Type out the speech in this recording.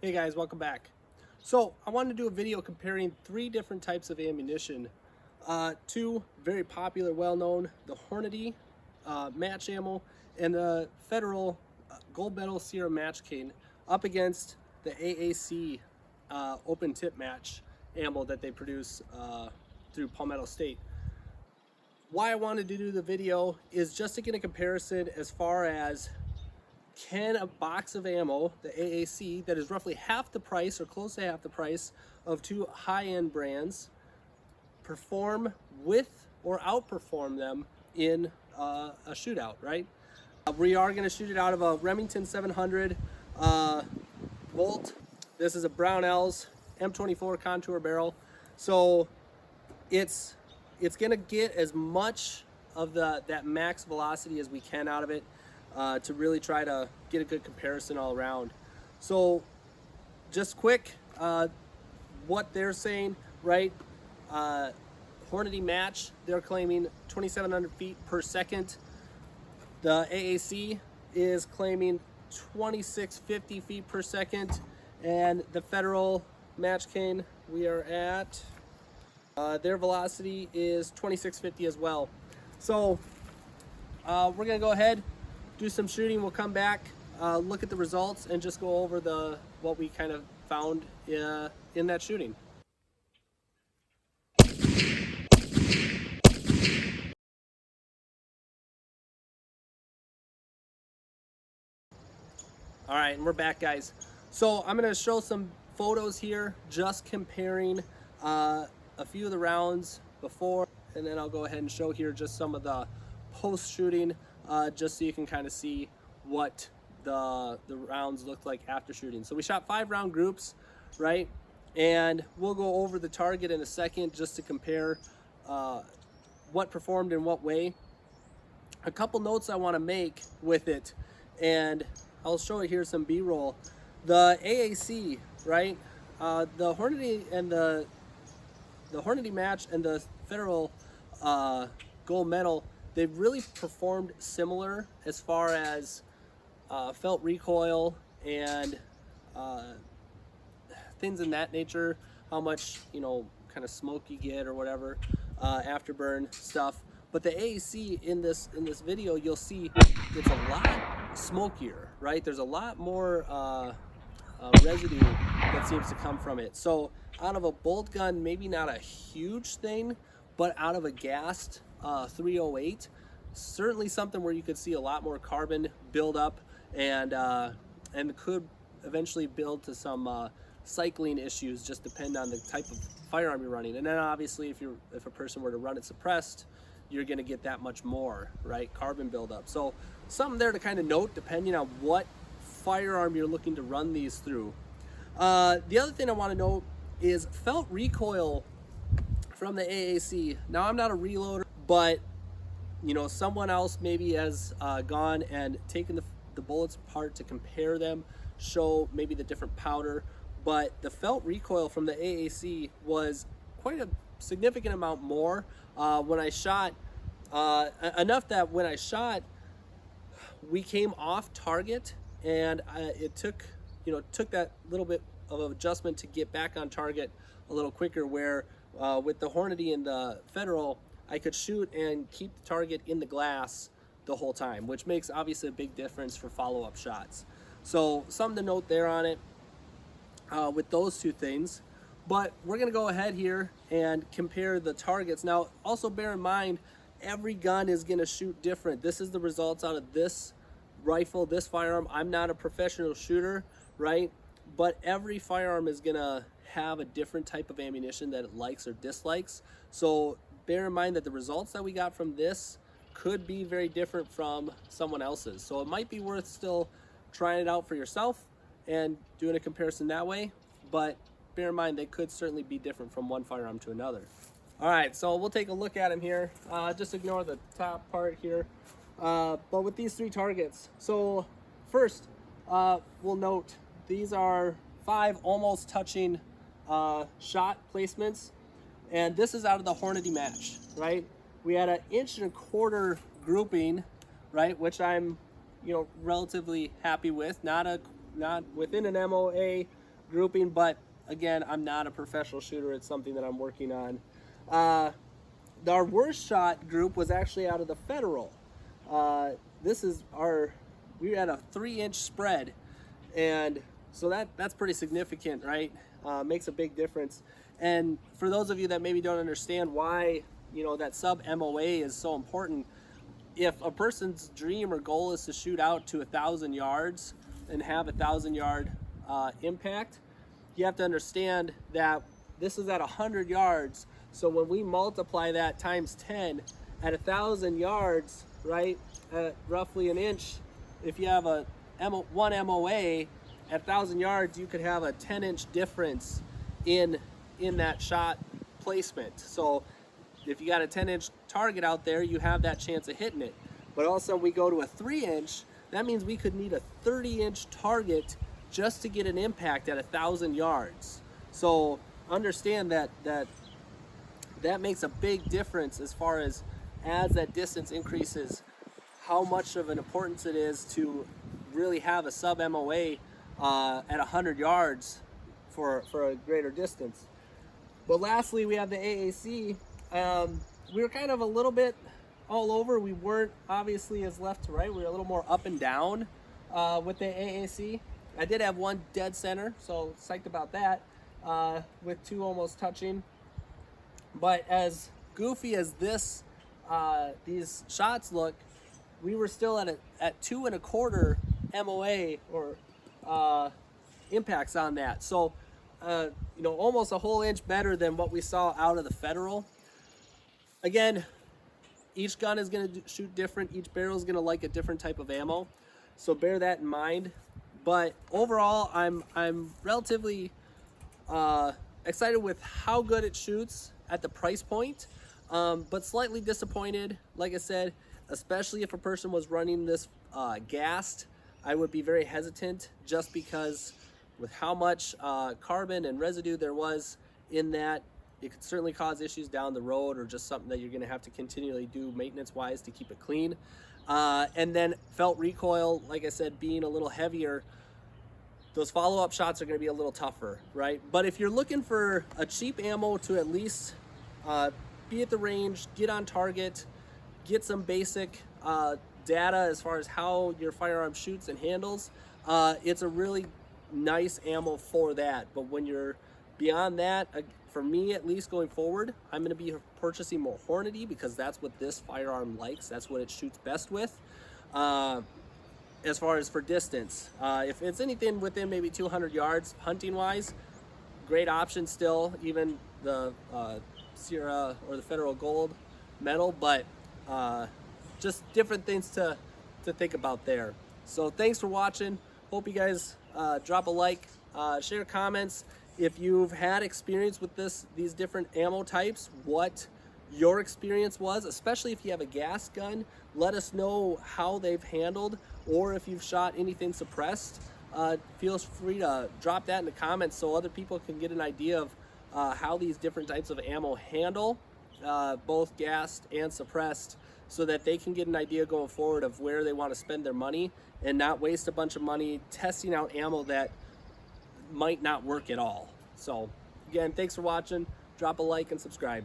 Hey guys, welcome back. So I wanted to do a video comparing three different types of ammunition. Two very popular, well-known, the Hornady match ammo and the Federal Gold Medal Sierra Match Cane up against the AAC open tip match ammo that they produce through Palmetto State. Why I wanted to do the video is just to get a comparison as far as can a box of ammo, the AAC, that is roughly half the price or close to half the price of two high-end brands, perform with or outperform them in a shootout, right? We are going to shoot it out of a Remington 700 Volt. This is a Brownells M24 contour barrel. So it's going to get as much of that max velocity as we can out of it to really try to get a good comparison all around. So just quick, what they're saying, right? Hornady match, they're claiming 2,700 feet per second. The AAC is claiming 2,650 feet per second. And the Federal match cane, we are at, their velocity is 2,650 as well. So we're gonna go ahead, do some shooting. We'll come back, look at the results, and just go over what we kind of found in that shooting. All right, and we're back, guys. So I'm gonna show some photos here, just comparing a few of the rounds before, and then I'll go ahead and show here just some of the post shooting, just so you can kind of see what the rounds looked like after shooting. So we shot 5-round groups, right? And we'll go over the target in a second just to compare what performed in what way. A couple notes I want to make with it, and I'll show it here, some B-roll. The AAC, right? The Hornady and the Hornady match and the Federal Gold Medal, they've really performed similar as far as felt recoil and things in that nature, how much, kind of smoke you get or whatever, afterburn stuff. But the AAC in this video, you'll see it's a lot smokier, right? There's a lot more residue that seems to come from it. So out of a bolt gun, maybe not a huge thing, but out of a gassed 308, certainly something where you could see a lot more carbon build up, and could eventually build to some cycling issues, just depend on the type of firearm you're running. And then obviously if a person were to run it suppressed, you're going to get that much more, right, carbon buildup. So something there to kind of note depending on what firearm you're looking to run these through. The other thing I want to note is felt recoil from the AAC. Now I'm not a reloader, but someone else maybe has gone and taken the bullets apart to compare them, show maybe the different powder, but the felt recoil from the AAC was quite a significant amount more when I shot, enough that when I shot, we came off target, and it took that little bit of adjustment to get back on target a little quicker, where with the Hornady and the Federal, I could shoot and keep the target in the glass the whole time, which makes obviously a big difference for follow-up shots. So something to note there on it with those two things. But we're gonna go ahead here and compare the targets. Now, also bear in mind, every gun is gonna shoot different. This is the results out of this rifle, this firearm. I'm not a professional shooter, right? But every firearm is gonna have a different type of ammunition that it likes or dislikes. So bear in mind that the results that we got from this could be very different from someone else's. So it might be worth still trying it out for yourself and doing a comparison that way, but bear in mind they could certainly be different from one firearm to another. All right, so we'll take a look at them here. Just ignore the top part here. But with these three targets, so first we'll note these are 5 almost touching shot placements, and this is out of the Hornady match, right? We had an 1.25 inch grouping, right, which I'm relatively happy with. Not within an MOA grouping, but again, I'm not a professional shooter. It's something that I'm working on. Our worst shot group was actually out of the Federal. We had a 3-inch spread, and so that's pretty significant, right? Makes a big difference. And for those of you that maybe don't understand why, that sub MOA is so important, if a person's dream or goal is to shoot out to 1,000 yards and have 1,000-yard impact, you have to understand that this is at 100 yards. So when we multiply that times 10 at 1,000 yards, right, at roughly an inch, if you have one MOA at 1,000 yards, you could have a 10-inch difference in that shot placement. So if you got a 10-inch target out there, you have that chance of hitting it. But all of a sudden we go to a 3-inch, that means we could need a 30-inch target just to get an impact at 1,000 yards. So understand that makes a big difference as far as that distance increases, how much of an importance it is to really have a sub MOA at 100 yards for a greater distance. But lastly, we have the AAC. We were kind of a little bit all over. We weren't obviously as left to right. We were a little more up and down with the AAC. I did have one dead center, so psyched about that, with 2 almost touching. But as goofy as these shots look, we were still at 2 1/4 MOA or impacts on that. So almost a whole inch better than what we saw out of the Federal. Again, each gun is going to shoot different. Each barrel is going to like a different type of ammo, so bear that in mind. But overall, I'm relatively excited with how good it shoots at the price point, but slightly disappointed, like I said, especially if a person was running this gassed. I would be very hesitant, just because with how much carbon and residue there was in that, it could certainly cause issues down the road, or just something that you're going to have to continually do maintenance wise to keep it clean. And then felt recoil, like I said, being a little heavier, those follow-up shots are going to be a little tougher, right? But if you're looking for a cheap ammo to at least be at the range, get on target, get some basic data as far as how your firearm shoots and handles, it's a really nice ammo for that. But when you're beyond that, for me at least going forward, I'm going to be purchasing more Hornady, because that's what this firearm likes. That's what it shoots best with. As far as for distance, if it's anything within maybe 200 yards hunting wise, great option still, even the Sierra or the Federal Gold Metal, but just different things to think about there. So thanks for watching. Hope you guys drop a like, share comments if you've had experience with these different ammo types, what your experience was, especially if you have a gas gun. Let us know how they've handled, or if you've shot anything suppressed. Feel free to drop that in the comments so other people can get an idea of how these different types of ammo handle, both gassed and suppressed, so that they can get an idea going forward of where they want to spend their money and not waste a bunch of money testing out ammo that might not work at all. So again, thanks for watching. Drop a like and subscribe.